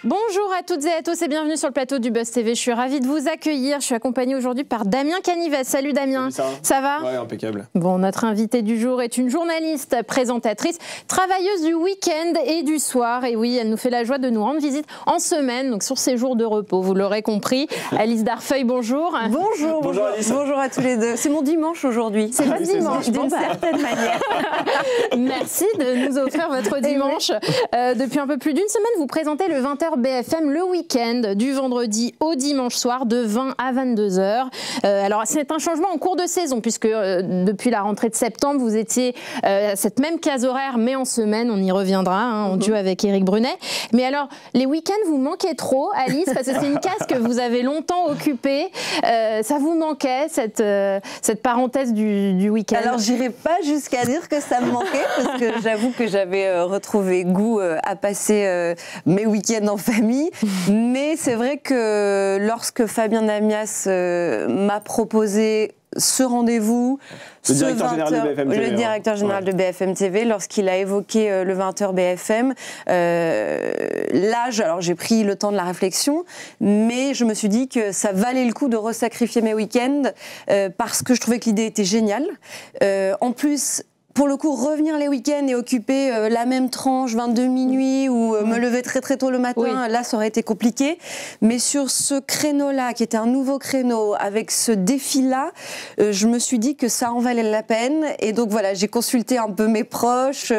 Bonjour à toutes et à tous et bienvenue sur le plateau du Buzz TV. Je suis ravie de vous accueillir. Je suis accompagnée aujourd'hui par Damien Canivez. Salut Damien. Salut ça va? Ouais, impeccable. Bon, notre invitée du jour est une journaliste, présentatrice, travailleuse du week-end et du soir. Et oui, elle nous fait la joie de nous rendre visite en semaine, donc sur ses jours de repos, vous l'aurez compris. Alice Darfeuille, bonjour. Bonjour, bonjour, Alice. Bonjour à tous les deux. C'est mon dimanche aujourd'hui. C'est votre dimanche, d'une certaine manière. Merci de nous offrir votre dimanche. Depuis un peu plus d'une semaine, vous présentez le 20h BFM le week-end, du vendredi au dimanche soir, de 20 à 22h. Alors, c'est un changement en cours de saison, puisque depuis la rentrée de septembre, vous étiez à cette même case horaire, mais en semaine, on y reviendra, en duo avec Éric Brunet. Mais alors, les week-ends, vous manquez trop, Alice, parce que c'est une case que vous avez longtemps occupée. Ça vous manquait, cette parenthèse du week-end? Alors, j'irai pas jusqu'à dire que ça me manquait, parce que j'avoue que j'avais retrouvé goût à passer mes week-ends en famille. Mais c'est vrai que lorsque Fabien Namias m'a proposé ce rendez-vous, le directeur général de BFM TV, le directeur général de BFM TV, lorsqu'il a évoqué le 20h BFM, là, alors j'ai pris le temps de la réflexion, mais je me suis dit que ça valait le coup de resacrifier mes week-ends parce que je trouvais que l'idée était géniale. En plus, pour le coup, revenir les week-ends et occuper la même tranche, 22 minuit, ou me lever très très tôt le matin, là, ça aurait été compliqué. Mais sur ce créneau-là, qui était un nouveau créneau, avec ce défi-là, je me suis dit que ça en valait la peine. Et donc voilà, j'ai consulté un peu mes proches,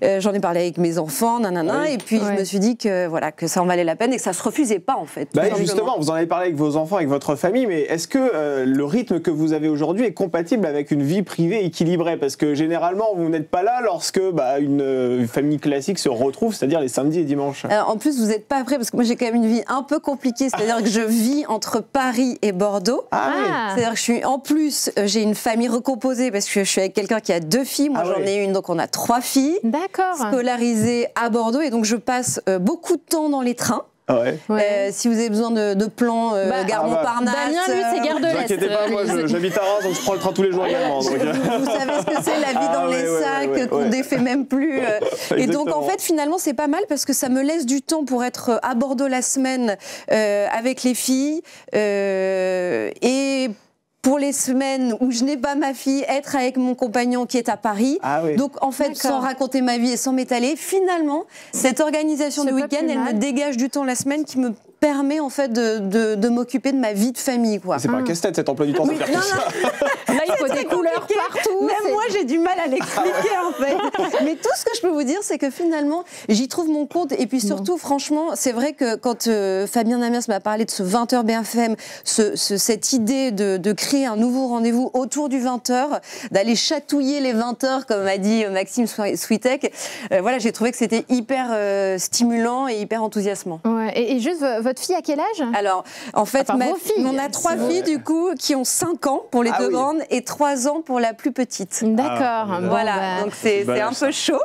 j'en ai parlé avec mes enfants, et puis je me suis dit que, voilà, que ça en valait la peine et que ça se refusait pas, en fait. Justement, vous en avez parlé avec vos enfants, avec votre famille, mais est-ce que le rythme que vous avez aujourd'hui est compatible avec une vie privée équilibrée? Parce que généralement, vous n'êtes pas là lorsque une famille classique se retrouve, c'est-à-dire les samedis et dimanches. Alors, en plus, vous n'êtes pas prêts, parce que moi j'ai quand même une vie un peu compliquée, c'est-à-dire que je vis entre Paris et Bordeaux. C'est-à-dire que j'ai une famille recomposée, parce que je suis avec quelqu'un qui a 2 filles, moi j'en ai une, donc on a 3 filles, scolarisées à Bordeaux, et donc je passe beaucoup de temps dans les trains. Si vous avez besoin de plans Gare Montparnasse, Damien, lui, c'est Gare de l'Est. Ne vous inquiétez pas, moi j'habite à Reims, donc je prends le train tous les jours également. Vous savez ce que c'est, la vie dans les sacs, qu'on défait même plus. Et donc en fait, finalement, c'est pas mal parce que ça me laisse du temps pour être à Bordeaux la semaine avec les filles et pour les semaines où je n'ai pas ma fille, être avec mon compagnon qui est à Paris. Donc en fait, sans raconter ma vie et sans m'étaler, finalement, cette organisation du week-end, elle me dégage du temps la semaine qui me permet en fait de m'occuper de ma vie de famille. C'est pas un casse-tête cet emploi du temps. Là, il faut des couleurs partout. Même moi, j'ai du mal à l'expliquer en fait. Mais tout ce que je peux vous dire, c'est que finalement, j'y trouve mon compte. Et puis surtout, franchement, c'est vrai que quand Fabien Namias m'a parlé de ce 20h BFM, cette idée de créer un nouveau rendez-vous autour du 20h, d'aller chatouiller les 20h, comme a dit Maxime Switek, voilà, j'ai trouvé que c'était hyper stimulant et hyper enthousiasmant. Et juste, votre fille, à quel âge? Alors, en fait, on a 3 filles, du coup, qui ont 5 ans pour les 2 grandes et 3 ans pour la plus petite. D'accord. Voilà, donc c'est un peu chaud,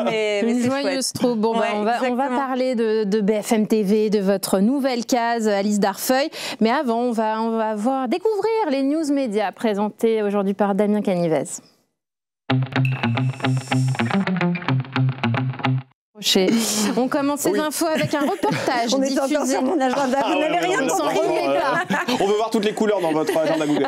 mais une joyeuse troupe. Bon, on va parler de BFM TV, de votre nouvelle case, Alice Darfeuille. Mais avant, on va découvrir les news médias présentés aujourd'hui par Damien Canivez. On commence ces infos avec un reportage diffusé. Encore sur mon agenda, vous n'avez rien compris. On veut voir toutes les couleurs dans votre agenda Google.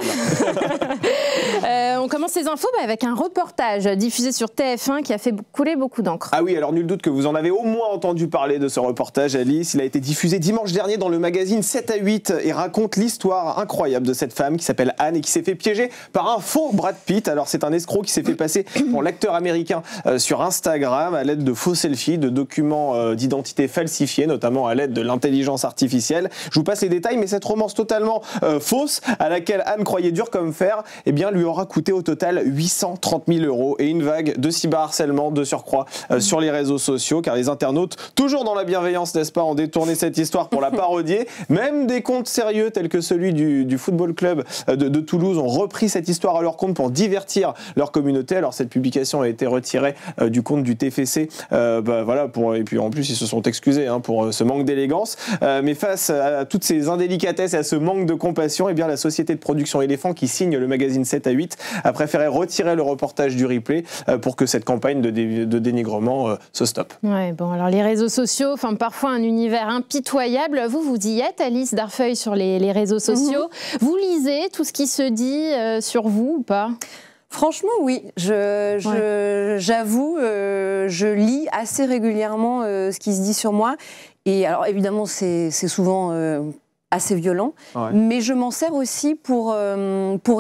On commence ces infos avec un reportage diffusé sur TF1 qui a fait couler beaucoup d'encre. Ah oui, alors nul doute que vous en avez au moins entendu parler de ce reportage, Alice. Il a été diffusé dimanche dernier dans le magazine 7 à 8 et raconte l'histoire incroyable de cette femme qui s'appelle Anne et qui s'est fait piéger par un faux Brad Pitt. Alors c'est un escroc qui s'est fait passer pour l'acteur américain sur Instagram à l'aide de faux selfies, de documents d'identité falsifiés, notamment à l'aide de l'intelligence artificielle. Je vous passe les détails, mais cette romance totalement fausse, à laquelle Anne croyait dur comme fer, eh bien, lui aura coûté au total 830 000 € et une vague de cyberharcèlement de surcroît sur les réseaux sociaux, car les internautes, toujours dans la bienveillance, n'est-ce pas, ont détourné cette histoire pour la parodier. Même des comptes sérieux tels que celui du Football Club de Toulouse ont repris cette histoire à leur compte pour divertir leur communauté. Alors cette publication a été retirée du compte du TFC voilà, Voilà, et puis en plus, ils se sont excusés pour ce manque d'élégance. Mais face à toutes ces indélicatesses et à ce manque de compassion, eh bien, la société de production Éléphant, qui signe le magazine 7 à 8, a préféré retirer le reportage du replay pour que cette campagne de dénigrement se stoppe. Ouais, bon, alors les réseaux sociaux, parfois un univers impitoyable. Vous y êtes, Alice Darfeuille, sur les réseaux sociaux. Vous lisez tout ce qui se dit sur vous ou pas ? Franchement, oui. J'avoue, je lis assez régulièrement ce qui se dit sur moi. Et alors, évidemment, c'est souvent assez violent, mais je m'en sers aussi pour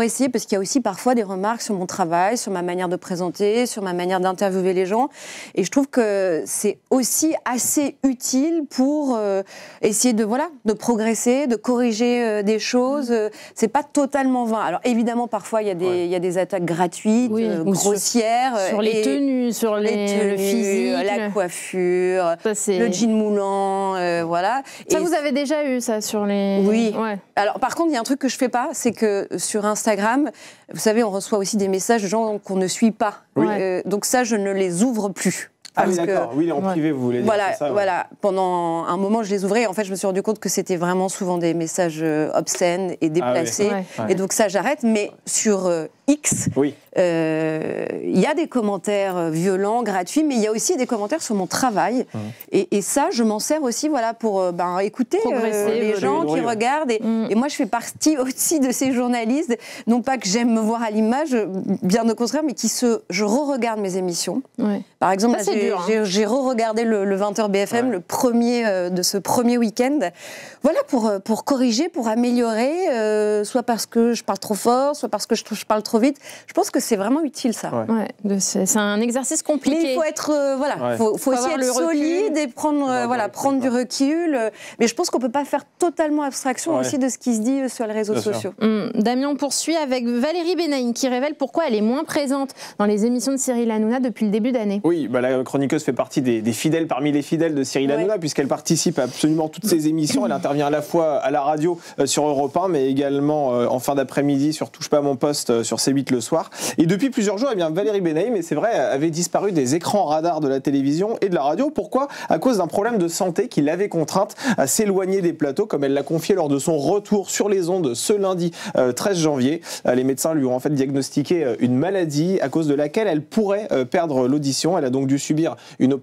essayer, parce qu'il y a aussi parfois des remarques sur mon travail, sur ma manière de présenter, sur ma manière d'interviewer les gens, et je trouve que c'est aussi assez utile pour essayer de progresser, de corriger des choses. C'est pas totalement vain. Alors évidemment, parfois il y a des attaques gratuites, grossières, sur les tenues, sur le physique, la coiffure, le jean moulant, voilà. Ça, vous avez déjà eu ça sur les... Oui. Ouais. Alors, par contre, il y a un truc que je fais pas, c'est que sur Instagram, vous savez, on reçoit aussi des messages de gens qu'on ne suit pas. Oui. Donc ça, je ne les ouvre plus. Ah oui, d'accord. Oui, en privé, vous voulez dire ça. Voilà. Pendant un moment, je les ouvrais. Et en fait, je me suis rendu compte que c'était vraiment souvent des messages obscènes et déplacés. Et donc ça, j'arrête. Mais sur X, il y a des commentaires violents, gratuits, mais il y a aussi des commentaires sur mon travail. Et ça, je m'en sers aussi pour écouter les gens qui regardent. Et moi, je fais partie aussi de ces journalistes, non pas que j'aime me voir à l'image, bien au contraire, mais je re-regarde mes émissions. Par exemple, j'ai re-regardé le 20h BFM, le premier de ce premier week-end. Voilà, pour corriger, pour améliorer, soit parce que je parle trop fort, soit parce que je parle trop vite. Je pense que c'est vraiment utile, ça. C'est un exercice compliqué. Mais il faut être, faut aussi être solide et prendre du recul. Mais je pense qu'on peut pas faire totalement abstraction aussi de ce qui se dit sur les réseaux sociaux. Damien, on poursuit avec Valérie Benaïm qui révèle pourquoi elle est moins présente dans les émissions de Cyril Hanouna depuis le début d'année. Oui, la chroniqueuse fait partie des fidèles parmi les fidèles de Cyril Hanouna, puisqu'elle participe à absolument toutes ses émissions. Elle intervient à la fois à la radio sur Europe 1, mais également en fin d'après-midi sur Touche pas à mon poste sur C8 le soir. Et depuis plusieurs jours, Valérie Benaïm, et c'est vrai, avait disparu des écrans radars de la télévision et de la radio. Pourquoi ? À cause d'un problème de santé qui l'avait contrainte à s'éloigner des plateaux, comme elle l'a confié lors de son retour sur les ondes ce lundi 13 janvier. Les médecins lui ont en fait diagnostiqué une maladie à cause de laquelle elle pourrait perdre l'audition. Elle a donc dû subir une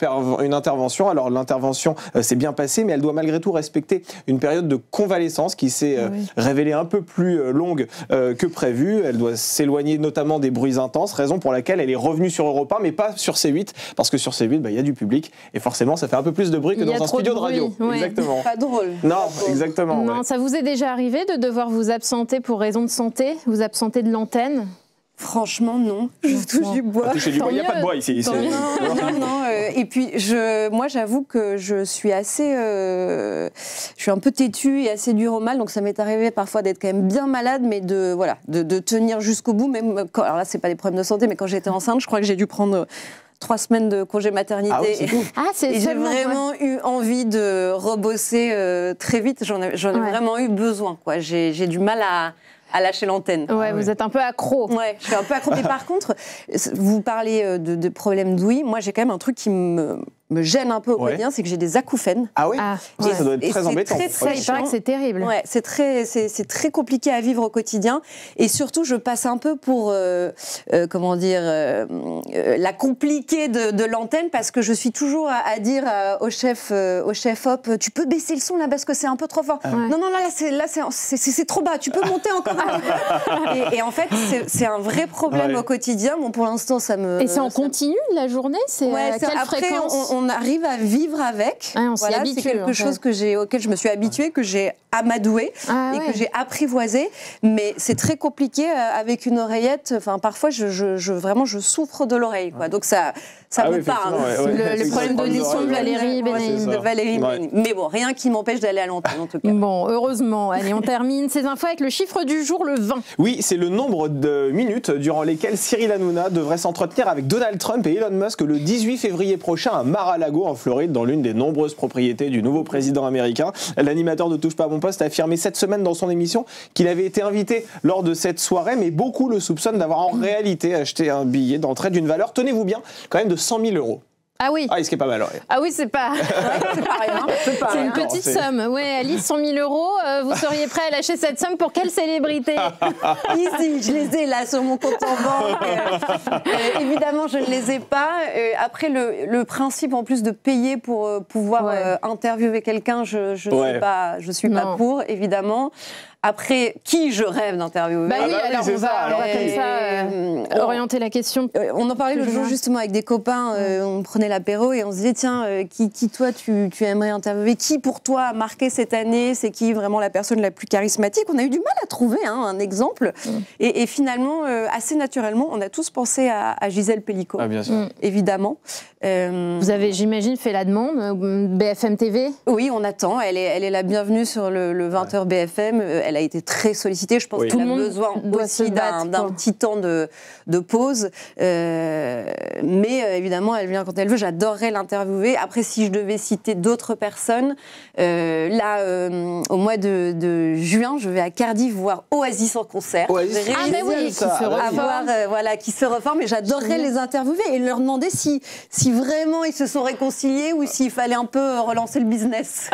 intervention. Alors l'intervention s'est bien passée, mais elle doit malgré tout respecter une période de convalescence qui s'est révélée un peu plus longue que prévu. Elle doit s'éloigner notamment des bruits intenses, raison pour laquelle elle est revenue sur Europe 1, mais pas sur C8, parce que sur C8, il y a du public, et forcément ça fait un peu plus de bruit que dans un studio de radio. Exactement. Pas drôle. Non, exactement. Non, ça vous est déjà arrivé de devoir vous absenter pour raison de santé, vous absenter de l'antenne ? Franchement, non. Je touche du bois. Il n'y a pas de bois ici. Non. Et puis, moi, j'avoue que je suis assez... je suis un peu têtue et assez dure au mal, donc ça m'est arrivé parfois d'être quand même bien malade, mais de tenir jusqu'au bout. Même quand, alors là, c'est pas des problèmes de santé, mais quand j'étais enceinte, je crois que j'ai dû prendre 3 semaines de congé maternité. Et j'ai vraiment eu envie de rebosser très vite. J'en ai vraiment eu besoin. J'ai du mal à lâcher l'antenne. Vous êtes un peu accro. Ouais, je suis un peu accro. Mais par contre, vous parlez de problèmes d'ouïe. Moi, j'ai quand même un truc qui me gêne un peu au quotidien, c'est que j'ai des acouphènes. Ah oui. Ça doit être très embêtant. Il paraît que c'est terrible. Ouais, c'est très compliqué à vivre au quotidien. Et surtout, je passe un peu pour, la compliquée de l'antenne, parce que je suis toujours à dire au chef Hop, tu peux baisser le son là parce que c'est un peu trop fort. Non, là c'est trop bas. Tu peux monter encore. et en fait, c'est un vrai problème au quotidien. Bon, pour l'instant, ça me. Et c'est en continu de la journée. C'est à quelle fréquence ? On arrive à vivre avec. On s'y habitue, c'est quelque chose auquel je me suis habituée, que j'ai amadoué que j'ai apprivoisé. Mais c'est très compliqué avec une oreillette. Enfin, parfois, je souffre de l'oreille. Donc ça me parle. Le problème d'audition de Valérie Benaïm. Mais bon, rien qui m'empêche d'aller à l'antenne, en tout cas. Bon, heureusement. Allez, on termine ces infos avec le chiffre du jour, le 20. Oui, c'est le nombre de minutes durant lesquelles Cyril Hanouna devrait s'entretenir avec Donald Trump et Elon Musk le 18 février prochain à Mar-a-Lago, en Floride, dans l'une des nombreuses propriétés du nouveau président américain. L'animateur de Touche pas à mon poste a affirmé cette semaine dans son émission qu'il avait été invité lors de cette soirée, mais beaucoup le soupçonnent d'avoir en réalité acheté un billet d'entrée d'une valeur, tenez-vous bien, quand même de 100 000 €. Ah oui. Ah, ce qui est pas mal, ouais. Ah oui, c'est pas... c'est pas rien. C'est une petite somme. Oui, Alice, 100 000 €, vous seriez prêt à lâcher cette somme pour quelle célébrité? Ici, je les ai là sur mon compte en banque. Évidemment, je ne les ai pas. Après, le principe en plus de payer pour pouvoir interviewer quelqu'un, je suis pas pour, évidemment. Après, qui je rêve d'interviewer? Bah oui, alors on va comme ça orienter la question. On en parlait l'autre jour justement avec des copains, on prenait l'apéro et on se disait tiens, qui toi tu aimerais interviewer? Qui pour toi a marqué cette année? C'est qui vraiment la personne la plus charismatique? On a eu du mal à trouver un exemple. Et finalement, assez naturellement, on a tous pensé à Gisèle Pellicot. Ah, bien sûr. Évidemment. Vous avez, j'imagine, fait la demande, BFM TV? Oui, on attend. Elle est la bienvenue sur le 20h BFM. Elle a été très sollicitée. Je pense que tout le monde a besoin aussi d'un petit temps de pause. Mais évidemment, elle vient quand elle veut. J'adorerais l'interviewer. Après, si je devais citer d'autres personnes, au mois de juin, je vais à Cardiff voir Oasis en concert. Oasis, qui se reforme. Et j'adorerais les interviewer et leur demander si vraiment ils se sont réconciliés ou s'il fallait un peu relancer le business.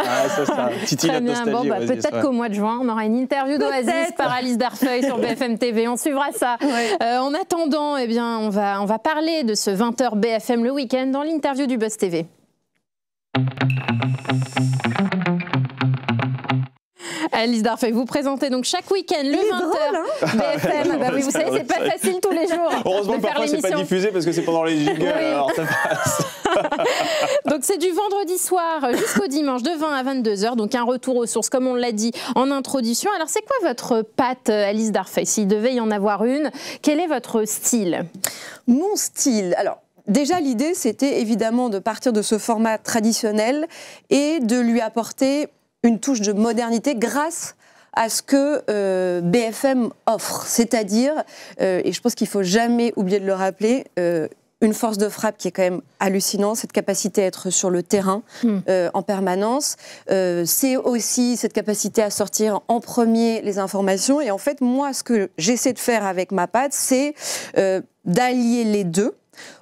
Ça. Très bien. Bon, peut-être qu'au mois de juin, on aura une interview d'Oasis par Alice Darfeuille sur BFM TV. On suivra ça. En attendant, on va parler de ce 20h BFM le week-end dans l'interview du Buzz TV. Alice Darfeuille, vous présentez donc chaque week-end le 20h BFM. Bah oui, vous savez, c'est pas facile tous les jours. Heureusement que parfois c'est pas diffusé parce que c'est pendant les jingles, alors ça passe. Donc c'est du vendredi soir jusqu'au dimanche de 20 à 22h, donc un retour aux sources comme on l'a dit en introduction. Alors c'est quoi votre patte, Alice Darfeuille? S'il devait y en avoir une, quel est votre style? Mon style, alors... Déjà, l'idée, c'était évidemment de partir de ce format traditionnel et de lui apporter une touche de modernité grâce à ce que BFM offre. C'est-à-dire, et je pense qu'il ne faut jamais oublier de le rappeler, une force de frappe qui est quand même hallucinante, cette capacité à être sur le terrain en permanence. C'est aussi cette capacité à sortir en premier les informations. Et en fait, moi, ce que j'essaie de faire avec ma patte, c'est d'allier les deux,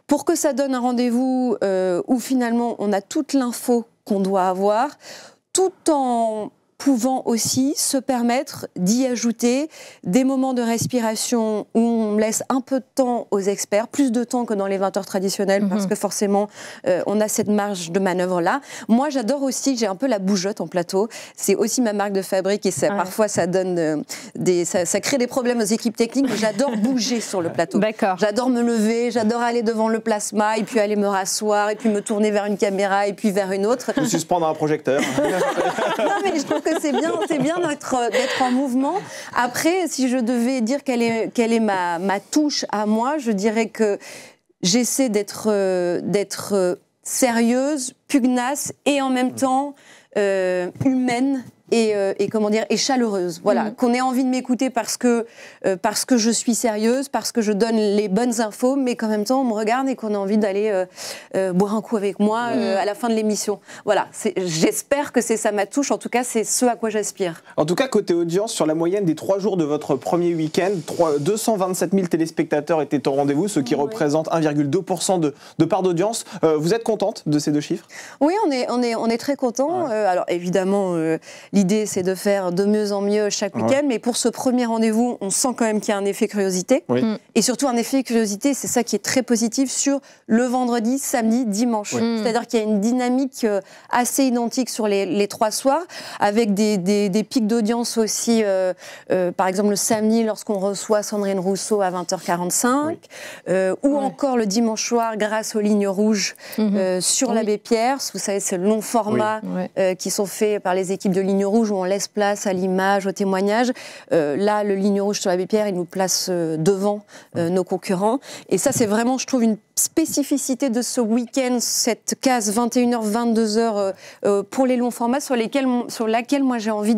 pour que ça donne un rendez-vous où finalement on a toute l'info qu'on doit avoir, tout en pouvant aussi se permettre d'y ajouter des moments de respiration où on laisse un peu de temps aux experts, plus de temps que dans les 20h traditionnels, parce que forcément, on a cette marge de manœuvre-là. Moi, j'adore aussi, j'ai un peu la bougeotte en plateau. C'est aussi ma marque de fabrique et parfois, ça donne ça crée des problèmes aux équipes techniques, mais j'adore bouger sur le plateau. J'adore me lever, j'adore aller devant le plasma et puis aller me rasseoir et puis me tourner vers une caméra et puis vers une autre. Me suspendre un projecteur. Non, mais je trouve que c'est bien d'être en mouvement. Après, si je devais dire quelle est ma touche à moi, je dirais que j'essaie d'être sérieuse, pugnace et en même temps humaine et comment dire, et chaleureuse. Voilà, qu'on ait envie de m'écouter parce que je suis sérieuse, parce que je donne les bonnes infos, mais qu'en même temps on me regarde et qu'on a envie d'aller boire un coup avec moi à la fin de l'émission. Voilà, j'espère que c'est ça ma touche. En tout cas, c'est ce à quoi j'aspire. En tout cas, côté audience, sur la moyenne des 3 jours de votre premier week-end, 227 000 téléspectateurs étaient au rendez-vous, ce qui représente 1,2% de part d'audience. Vous êtes contente de ces deux chiffres? Oui, on est très contents. Alors évidemment, l'idée c'est de faire de mieux en mieux chaque week-end, mais pour ce premier rendez-vous, on sent quand même qu'il y a un effet curiosité. Et surtout un effet curiosité, c'est ça qui est très positif sur le vendredi, samedi, dimanche. C'est-à-dire qu'il y a une dynamique assez identique sur les 3 soirs, avec des pics d'audience aussi, par exemple le samedi lorsqu'on reçoit Sandrine Rousseau à 20h45, ou encore le dimanche soir grâce aux lignes rouges sur l'Abbé Pierre. Vous savez, c'est le long format qui sont faits par les équipes de Ligne Rouge où on laisse place à l'image, au témoignage. Là, le Ligne Rouge sur l'Abbé Pierre, il nous place devant nos concurrents. Et ça, c'est vraiment, je trouve, une spécificité de ce week-end, cette case 21h, 22h pour les longs formats sur laquelle moi j'ai envie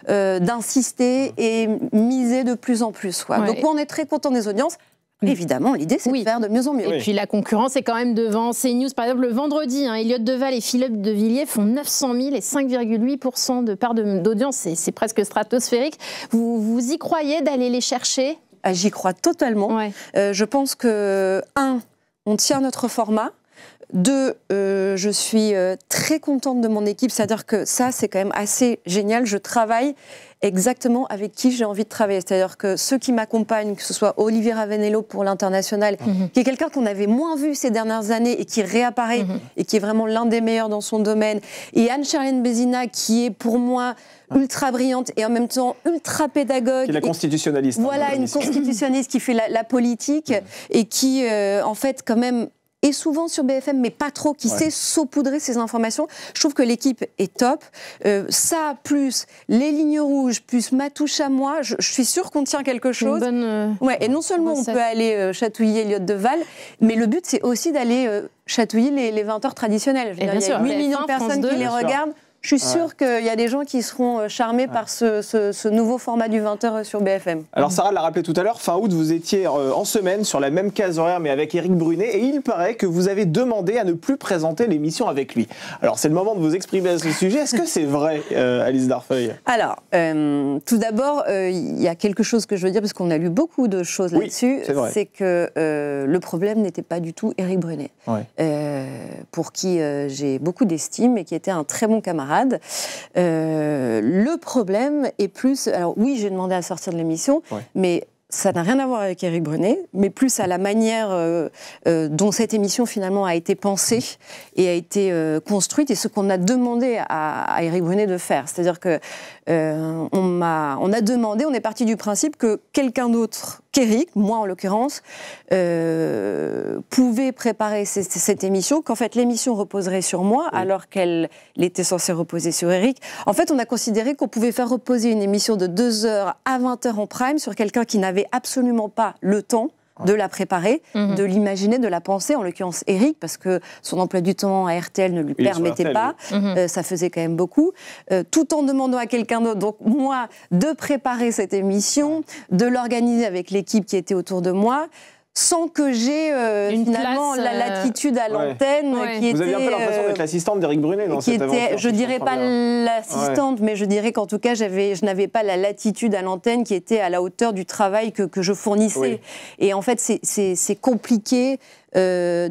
d'insister et miser de plus en plus. Donc moi, on est très content des audiences. Évidemment, l'idée, c'est de faire de mieux en mieux. Et puis la concurrence est quand même devant CNews. Par exemple, le vendredi, Elliott Deval et Philippe de Villiers font 900 000 et 5,8% de part d'audience. C'est presque stratosphérique. Vous y croyez d'aller les chercher? J'y crois totalement. Je pense que, on tient notre format. 2, je suis très contente de mon équipe, c'est-à-dire que ça, c'est quand même assez génial. Je travaille exactement avec qui j'ai envie de travailler. C'est-à-dire que ceux qui m'accompagnent, que ce soit Olivier Ravenello pour l'International, qui est quelqu'un qu'on avait moins vu ces dernières années et qui réapparaît et qui est vraiment l'un des meilleurs dans son domaine, et Anne-Charlène Bézina, qui est pour moi ultra brillante et en même temps ultra pédagogue. Qui est la constitutionnaliste. Voilà, une constitutionnaliste qui fait la politique et qui, en fait, quand même, est souvent sur BFM, mais pas trop, qui sait saupoudrer ces informations. Je trouve que l'équipe est top. Ça, plus les lignes rouges, plus ma touche à moi, je suis sûre qu'on tient quelque chose. Ouais, et non seulement on peut aller chatouiller Elliott Deval, mais le but, c'est aussi d'aller chatouiller les 20h traditionnels. Il y a 8 millions de personnes qui les regardent. Je suis sûre qu'il y a des gens qui seront charmés par ce nouveau format du 20h sur BFM. Alors Sarah l'a rappelé tout à l'heure, fin août, vous étiez en semaine sur la même case horaire mais avec Éric Brunet et il paraît que vous avez demandé à ne plus présenter l'émission avec lui. Alors c'est le moment de vous exprimer à ce sujet. Est-ce que c'est vrai, Alice Darfeuille? Alors, tout d'abord, il y a quelque chose que je veux dire parce qu'on a lu beaucoup de choses là-dessus. C'est que le problème n'était pas du tout Éric Brunet, pour qui j'ai beaucoup d'estime et qui était un très bon camarade. Le problème est plus... Alors oui, j'ai demandé à sortir de l'émission, mais ça n'a rien à voir avec Éric Brunet, mais plus à la manière dont cette émission finalement a été pensée et a été construite et ce qu'on a demandé à Éric Brunet de faire. C'est-à-dire que on a demandé, on est parti du principe que quelqu'un d'autre qu'Éric, moi en l'occurrence, pouvait préparer cette émission, qu'en fait l'émission reposerait sur moi alors qu'elle était censée reposer sur Éric. En fait, on a considéré qu'on pouvait faire reposer une émission de 2h à 20h en prime sur quelqu'un qui n'avait absolument pas le temps de la préparer, de l'imaginer, de la penser, en l'occurrence Éric, parce que son emploi du temps à RTL ne lui permettait pas, ça faisait quand même beaucoup, tout en demandant à quelqu'un d'autre, donc moi, de préparer cette émission, de l'organiser avec l'équipe qui était autour de moi, sans que j'ai finalement la latitude à l'antenne qui était... Vous aviez un peu l'impression d'être l'assistante d'Éric Brunet dans cette aventure. Je dirais pas l'assistante, mais je dirais qu'en tout cas, je n'avais pas la latitude à l'antenne qui était à la hauteur du travail que je fournissais. Et en fait, c'est compliqué de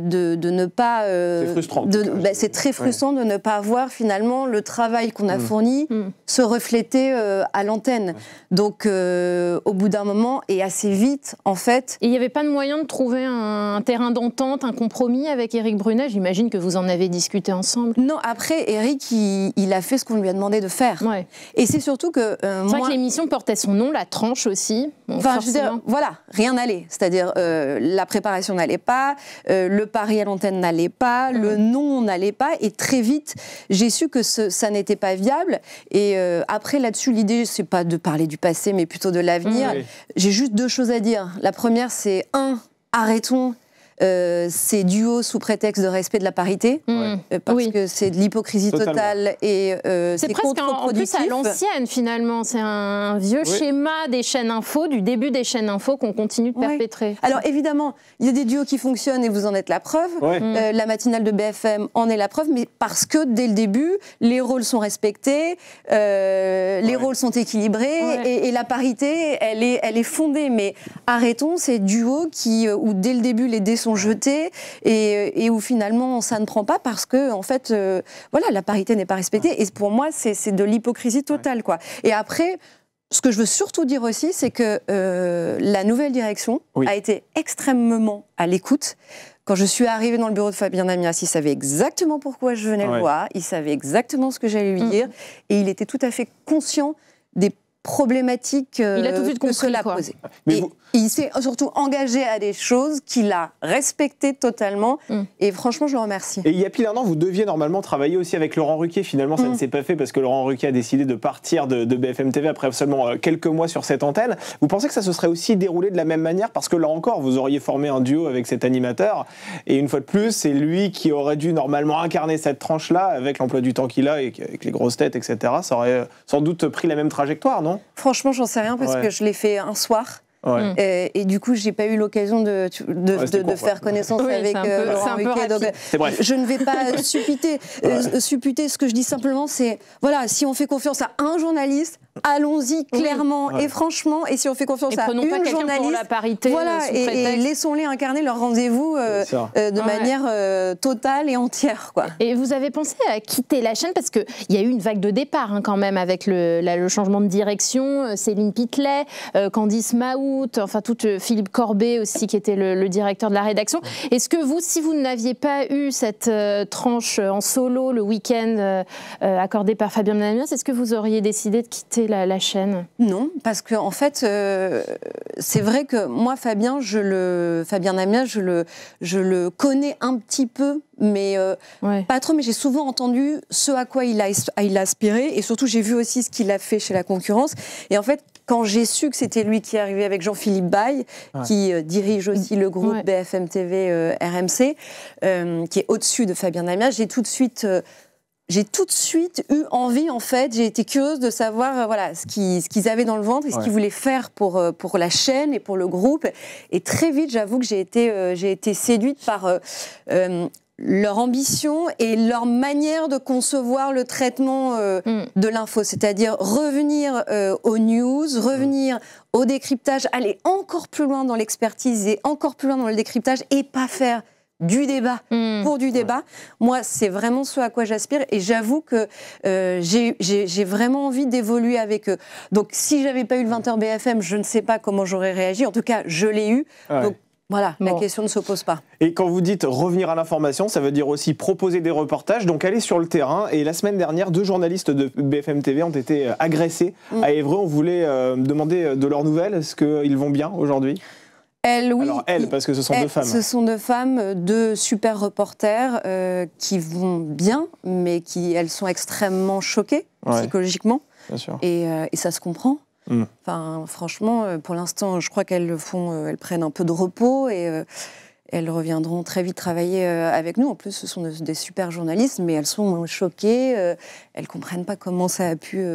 ne pas... c'est frustrant. C'est très frustrant de ne pas voir finalement le travail qu'on a fourni se refléter à l'antenne. Donc, au bout d'un moment, et assez vite, en fait... Et il n'y avait pas de moyen de trouver un terrain d'entente, un compromis avec Éric Brunet? J'imagine que vous en avez discuté ensemble. Non, après, Éric, il a fait ce qu'on lui a demandé de faire. Et c'est surtout que... c'est vrai que l'émission portait son nom, La Tranche aussi. Donc enfin, je veux dire, voilà, rien n'allait. C'est-à-dire, la préparation n'allait pas, le pari à l'antenne n'allait pas, le nom n'allait pas, et très vite, j'ai su que ça n'était pas viable. Et après, là-dessus, l'idée, c'est pas de parler du passé, mais plutôt de l'avenir. J'ai juste 2 choses à dire. La première, c'est arrêtons ces duos sous prétexte de respect de la parité, parce que c'est de l'hypocrisie totale et c'est presque en plus à l'ancienne finalement. C'est un vieux schéma des chaînes info, du début des chaînes info qu'on continue de perpétrer. Alors évidemment, il y a des duos qui fonctionnent et vous en êtes la preuve. La matinale de BFM en est la preuve, mais parce que dès le début, les rôles sont respectés, les rôles sont équilibrés et la parité, elle est fondée. Mais arrêtons ces duos où dès le début les dés sont jetés et où finalement ça ne prend pas parce que en fait voilà, la parité n'est pas respectée et pour moi c'est de l'hypocrisie totale quoi. Et après, ce que je veux surtout dire aussi, c'est que la nouvelle direction a été extrêmement à l'écoute. Quand je suis arrivée dans le bureau de Fabien Amias, il savait exactement pourquoi je venais le voir, il savait exactement ce que j'allais lui dire et il était tout à fait conscient des problématiques il a tout de suite que cela posait. Et il s'est surtout engagé à des choses qu'il a respectées totalement et franchement, je le remercie. Et il y a pile un an, vous deviez normalement travailler aussi avec Laurent Ruquier. Finalement, ça ne s'est pas fait parce que Laurent Ruquier a décidé de partir de BFM TV après seulement quelques mois sur cette antenne. Vous pensez que ça se serait aussi déroulé de la même manière? Parce que là encore, vous auriez formé un duo avec cet animateur et une fois de plus, c'est lui qui aurait dû normalement incarner cette tranche-là avec l'emploi du temps qu'il a et avec les grosses têtes, etc. Ça aurait sans doute pris la même trajectoire, non? Franchement, j'en sais rien parce que je l'ai fait un soir. Et du coup, j'ai pas eu l'occasion de faire connaissance avec Laurent Ruquier. Donc, je ne vais pas supputer. Ce que je dis simplement, c'est voilà, si on fait confiance à un journaliste, allons-y clairement et franchement, et si on fait confiance à prenons pas une quelqu'un pour journaliste, la parité, voilà, et laissons-les incarner leur rendez-vous de manière totale et entière, quoi. Et vous avez pensé à quitter la chaîne parce qu'il y a eu une vague de départ quand même avec le changement de direction, Céline Pitlet, Candice Mahout, enfin Philippe Corbet aussi qui était le directeur de la rédaction. Est-ce que vous, si vous n'aviez pas eu cette tranche en solo le week-end accordée par Fabien Namias, est-ce que vous auriez décidé de quitter la chaîne? Non, parce que en fait, c'est vrai que moi, Fabien Namias, je le connais un petit peu, mais pas trop. Mais j'ai souvent entendu ce à quoi il a aspiré, et surtout j'ai vu aussi ce qu'il a fait chez la concurrence. Et en fait, quand j'ai su que c'était lui qui est arrivé avec Jean-Philippe Baye, qui dirige aussi le groupe BFM TV RMC, qui est au-dessus de Fabien Namias, j'ai tout de suite eu envie, en fait, j'ai été curieuse de savoir ce qu'ils avaient dans le ventre et ce qu'ils voulaient faire pour la chaîne et pour le groupe. Et très vite, j'avoue que j'ai été séduite par leur ambition et leur manière de concevoir le traitement de l'info, c'est-à-dire revenir aux news, revenir au décryptage, aller encore plus loin dans l'expertise et encore plus loin dans le décryptage et pas faire du débat pour du débat. Moi, c'est vraiment ce à quoi j'aspire et j'avoue que j'ai vraiment envie d'évoluer avec eux. Donc, si j'avais pas eu le 20h BFM, je ne sais pas comment j'aurais réagi. En tout cas, je l'ai eu. Donc, voilà, la question ne se pose pas. Et quand vous dites revenir à l'information, ça veut dire aussi proposer des reportages, donc aller sur le terrain. Et la semaine dernière, 2 journalistes de BFM TV ont été agressés à Évreux. On voulait demander de leurs nouvelles. Est-ce qu'ils vont bien aujourd'hui ? Oui. Alors elles, parce que ce sont 2 femmes. Ce sont 2 femmes, 2 super reporters qui vont bien, mais elles sont extrêmement choquées psychologiquement. Bien sûr. Et ça se comprend. Enfin, franchement, pour l'instant, je crois qu'elles prennent un peu de repos et elles reviendront très vite travailler avec nous. En plus, ce sont des super journalistes, mais elles sont choquées. Elles comprennent pas comment ça a pu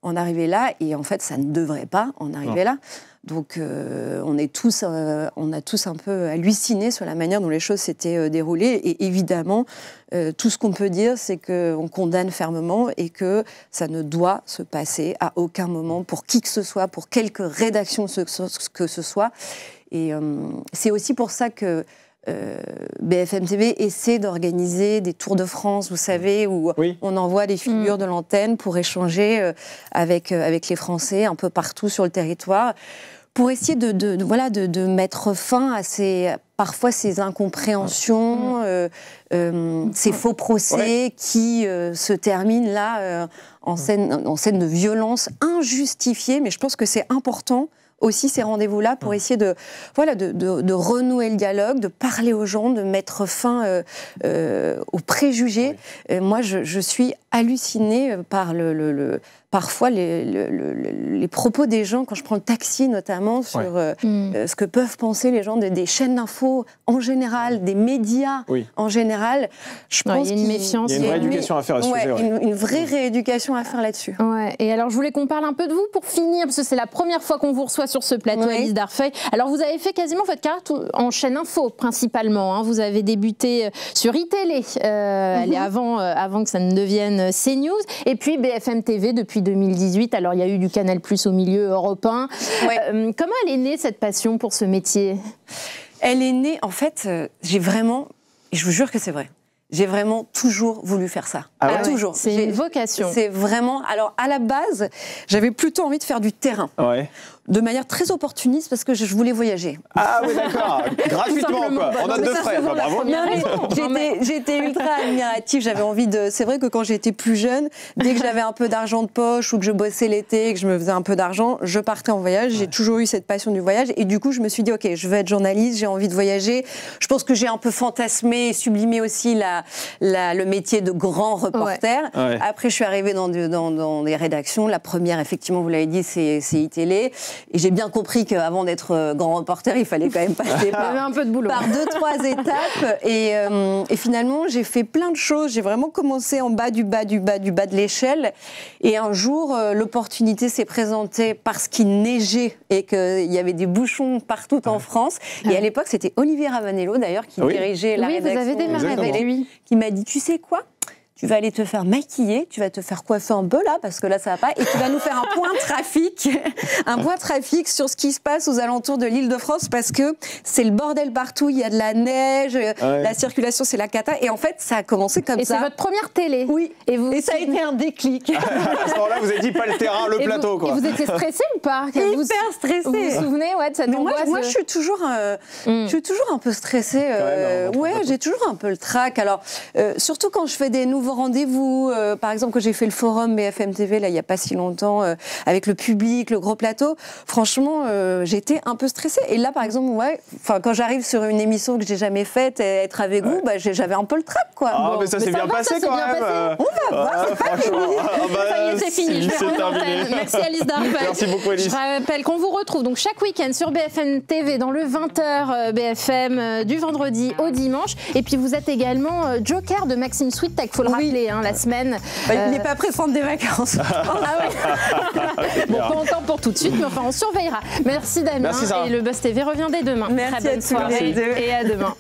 en arriver là. Et en fait, ça ne devrait pas en arriver là. Donc, on a tous un peu halluciné sur la manière dont les choses s'étaient déroulées. Et évidemment, tout ce qu'on peut dire, c'est qu'on condamne fermement et que ça ne doit se passer à aucun moment pour qui que ce soit, pour quelque rédaction que ce soit. Et c'est aussi pour ça que BFM TV essaie d'organiser des tours de France, vous savez, où on envoie des figures de l'antenne pour échanger avec les Français un peu partout sur le territoire, pour essayer de mettre fin à parfois ces incompréhensions, ces faux procès qui se terminent là en scène de violence injustifiée. Mais je pense que c'est important aussi ces rendez-vous-là pour essayer de renouer le dialogue, de parler aux gens, de mettre fin aux préjugés. Moi, je suis hallucinée par parfois les propos des gens, quand je prends le taxi notamment, sur ce que peuvent penser les gens des chaînes d'infos en général, des médias en général. Je pense qu'il y a une méfiance. Il y a une vraie éducation à faire à ce sujet. Une vraie rééducation à faire là-dessus. Et alors, je voulais qu'on parle un peu de vous pour finir, parce que c'est la première fois qu'on vous reçoit sur ce plateau, Alice Darfeuille. Alors, vous avez fait quasiment votre carrière en chaîne info, principalement. Vous avez débuté sur iTélé, avant que ça ne devienne CNews, et puis BFM TV depuis 2018. Alors, il y a eu du Canal+ au milieu, Europe 1. Comment elle est née, cette passion pour ce métier ? Elle est née, en fait, j'ai vraiment, et je vous jure que c'est vrai, j'ai vraiment toujours voulu faire ça. Toujours. C'est une vocation. C'est vraiment... Alors, à la base, j'avais plutôt envie de faire du terrain. De manière très opportuniste, parce que je voulais voyager. Ah oui, d'accord. Gratuitement, quoi. En note de frais. Bravo. J'étais ultra admirative. J'avais envie de... C'est vrai que quand j'étais plus jeune, dès que j'avais un peu d'argent de poche ou que je bossais l'été, que je me faisais un peu d'argent, je partais en voyage. J'ai toujours eu cette passion du voyage. Et du coup, je me suis dit, OK, je veux être journaliste, j'ai envie de voyager. Je pense que j'ai un peu fantasmé et sublimé aussi le métier de grand reporter. Après, je suis arrivée dans des rédactions. La première, effectivement, vous l'avez dit, c'est iTélé. Et j'ai bien compris qu'avant d'être grand reporter, il fallait quand même passer par 2-3 étapes. Et finalement, j'ai fait plein de choses. J'ai vraiment commencé en bas du bas de l'échelle. Et un jour, l'opportunité s'est présentée parce qu'il neigeait et qu'il y avait des bouchons partout en France. Et à l'époque, c'était Olivier Ravanello, d'ailleurs, qui dirigeait la rédaction. Vous avez démarré avec lui. Qui m'a dit, tu sais quoi ? tu vas aller te faire maquiller, tu vas te faire coiffer un peu là, parce que là ça va pas, et tu vas nous faire un point trafic sur ce qui se passe aux alentours de l'Île-de-France, parce que c'est le bordel partout, il y a de la neige, la circulation c'est la cata, et en fait ça a commencé comme ça. Et c'est votre première télé. Oui, et ça a été un déclic. À ce moment-là, vous avez dit pas le terrain, le plateau, quoi. Et vous étiez stressé ou pas? Hyper stressée. Vous vous souvenez de cette angoisse? Moi, je suis toujours un peu stressée. J'ai toujours un peu le trac. Alors, surtout quand je fais des nouveaux rendez-vous, par exemple, quand j'ai fait le forum BFM TV, là, il n'y a pas si longtemps, avec le public, le gros plateau, franchement, j'étais un peu stressée. Et là, par exemple, quand j'arrive sur une émission que j'ai jamais faite, être avec vous, j'avais un peu le trac, quoi. Ah, mais ça s'est bien passé quand même. On va voir, franchement. Ça y est, c'est fini. Je vais rendre l'antenne. Merci Alice Darpel. Merci beaucoup, Alice. Je rappelle qu'on vous retrouve donc chaque week-end sur BFM TV dans le 20h BFM du vendredi au dimanche. Et puis vous êtes également Joker de Maxime Sweet-Tech, faut le rappeler, la semaine. Il n'est pas prêt de prendre des vacances. Bon, pas encore pour tout de suite, mais enfin on surveillera. Merci Damien. Merci, et le Buzz TV revient dès demain. Merci. Très bonne soirée et à demain.